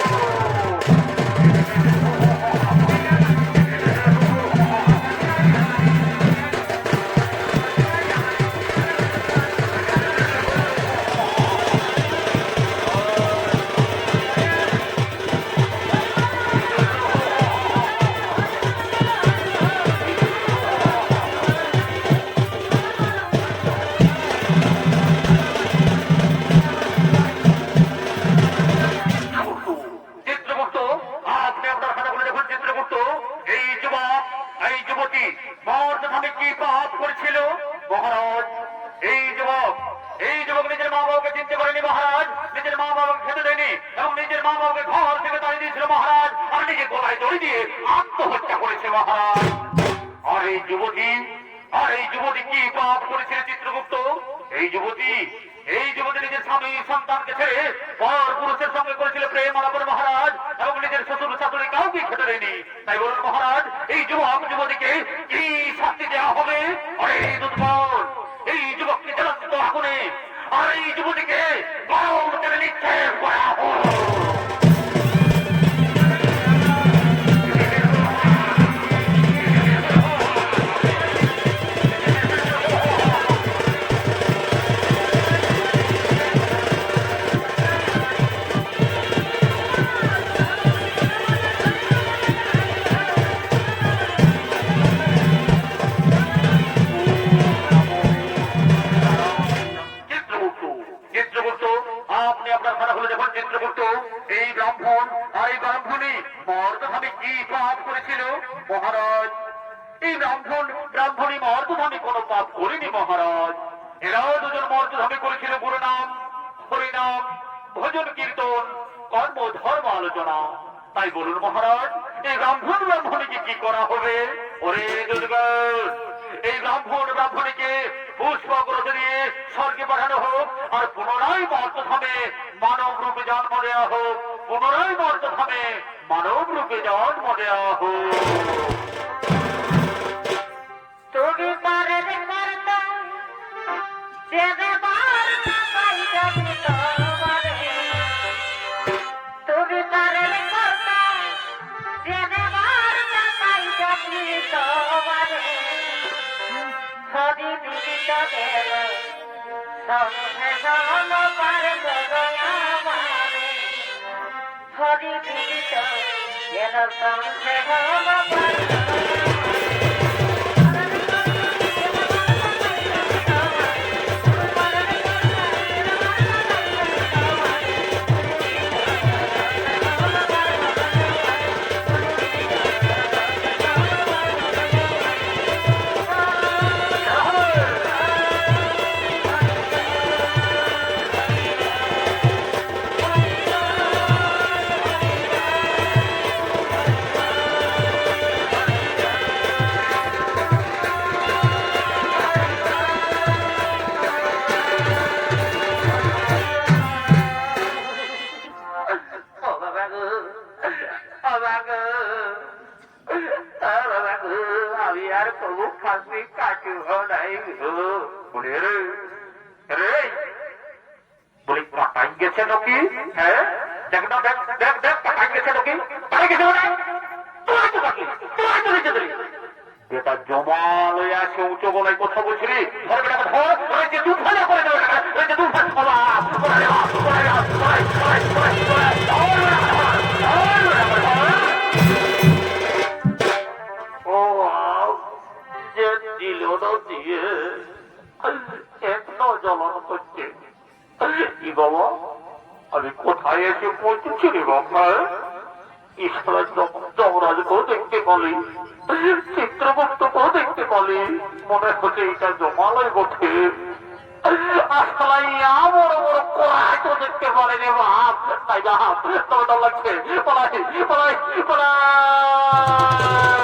এই যুবক নিজের মা বাবাকে চিনতে পারেনি মহারাজ, নিজের মা বাবাকে খেতে দেয়নি এবং নিজের মা বাবাকে ঘর থেকে তাড়িয়ে দিয়েছিল মহারাজ, আর নিজে গলায় দড়ি দিয়ে আত্মহত্যা করেছে মহারাজ। আর এই যুবতী কি পাপ করেছিল চিত্রগুপ্ত? এই যুবতী নিজের স্বামী সন্তানকে ছেড়ে পর পুরুষের সঙ্গে করেছিল প্রেম আলাপন মহারাজ, এবং নিজের শ্বশুর শাশুড়ি কাউকে খেতে দেয়নি। তাই বলুন মহারাজ, এই যুবতীকে কি শাস্তি দেওয়া হবে? আর এই দুর্বল এই যুবককে জ্বলন্ত আগুনে আর এই যুবতীকে গরম তেলে নিক্ষেপ করা হোক। মহারাজ, এই ব্রাহ্মণী মর্দধামী কোনো পাপ করেনি মহারাজ। এরাও দুজন মর্দধামী করেছিল গুরুনাম, হরিনাম, ভজন কীর্তন, কর্ম ধর্ম আলোচনা। তাই বলুন মহারাজ, এই ব্রাহ্মণীকে কি করা হবে? ওরে দুর্গণ, এই ব্রাহ্মণীকে পুষ্পগ্রহ দিয়ে স্বর্গে পাঠানো হোক, আর পুনরায় মর্দধামে মানব রূপে জন্ম দেওয়া হোক, পুনরায় মর্দধামে মানব রূপে জন্ম দেওয়া হোক। তুমি পারের কর্তা যে দেবার পাই যাবি তোমারে, তুমি পারের কর্তা যে দেবার পাই যাবি তোমারে, হরি বিদিত দেব সংসার পার গয়ামারে, হরি বিদিত দেব সংসার পার আমি আর প্রভু ফাঁসি কাটিব নাই বলি পাটাই গেছে নাকি? হ্যাঁ দেখ না, দেখ দেখ দেখ পাটাই গেছে নাকি? পাটাই গেছে মানে তোমার তো বাকি, তোমার তো নিচে ধরি। এটা জমাল হয়ে আছে উঁচু গলায় কথা বলছিলি ধর বেটা ধর ওই যে দুফালা করে দেবে ওই যে দুফালা বাবা ওরে ওরে ও যে দিল না দিয়ে এখনো জ্বলন করছে কি বাবা আমি কোথায় এসে পৌঁছেছি রে বাবা ঈশ্বরের যমরাজকেও দেখতে পালি চিত্রগুপ্তকেও দেখতে পালি মনে হচ্ছে এটা জমালয় বটে আসলে বড় বড় কোরআন তো দেখতে পারে রে বাপ তাই বাপ তবে তো লাগছে পলাই পলাই পলাই